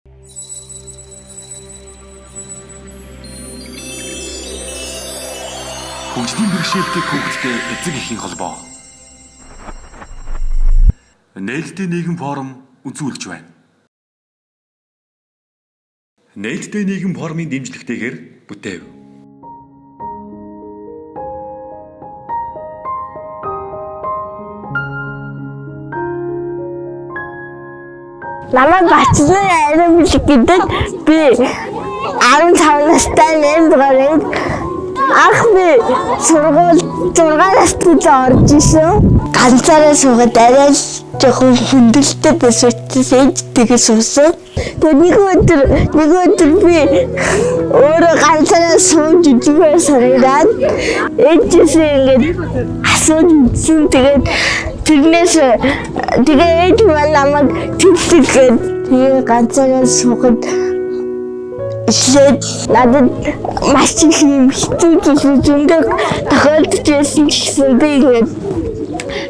Хөгжлийн бэрхшээлтэй хүүхэдтэй эцэг эхийн холбоо. Нээлттэй нийгэм форум үзүүлж байна. Нээлттэй нийгэм форумын дэмжлэгтэйгээр бүтээв. Намайг Баатарын Аримлэг гэдэг би 15 настай нэм гараад ах би сургууль 6 настай орж исэн. Ганцаараа суугаад арай л жоохон хүндэлтэй байсан учраас ээжтэйгээ суусан. Тэгээ нэг өдөр би өөрөө ганцаараа сууж ижигээр сараад ээжээсээ ингээд асууж үзсэн. Тэгээд тэрнээс тэгээ ээж маань намайг тэлсэгээд тэгээ ганцаараа суухад ишлээд надад маш их юм хэцүү зүйл зөндөө тохиолдож байсан гэсэн би ингээд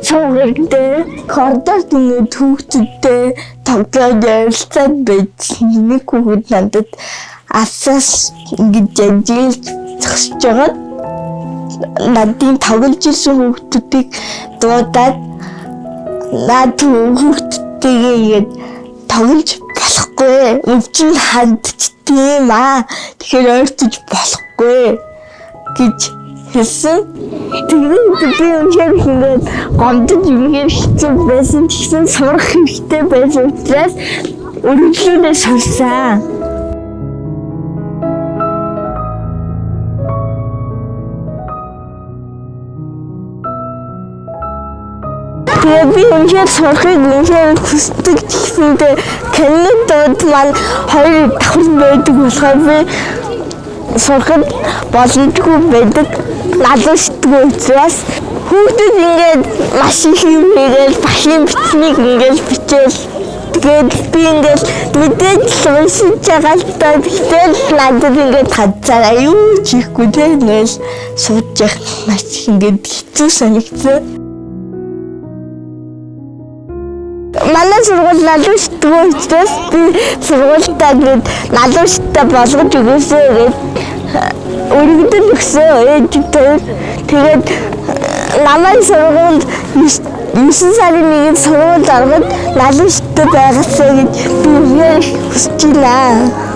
суугдээ коридорт ингээд хүүхдүүдтэй тоглоод ярилцаад байсан. Нэг хүүхэд надад асаас ингээд жийлж зогсож байгаа. Надын тоглож ирсэн хүүхдүүдийг дуудаад наад хүүхдтэйгээ ингээд тоглож болохгүй. Өвчин хандчихдээ маа. Тэгэхээр ойртож болохгүй гэж хэлсэн. Тэгээд би үнэхээр ингээд гомдож үнэхээр хэцүү байсан. Тэгсэн сурах хэрэгтэй байсан учраас өргөжлөөдөө сурсан. Тэгээ би үнэхээр сурахыг үнэхээр хүсдэг гэсэндээ Канадад маань 2 давхар байдаг болохоор би сурахад боломжгүй байдаг. Надад сэтгэл учраас хүүхдүүд ингээд маш их юм хийгээл багшийн бичнийг ингээд бичээл. Тэгээд би ингээд мэдээж уншиж байгаа л та тэгэхээр надад ингээд ганцаараа юу ч хийхгүй тэгэл сууж явах маш ингээд хэцүү санагдсан. Манай сургууль налууштай учраас би сургуультаа гээд налууштай болгож өгөөсэй гээд өргөдөл өгсөн ээжтэй. Тэгээд намайг сургууль 9 сарын 1-нд сургууль ороход налууштай байгаасаа гэж би хүсэж байна.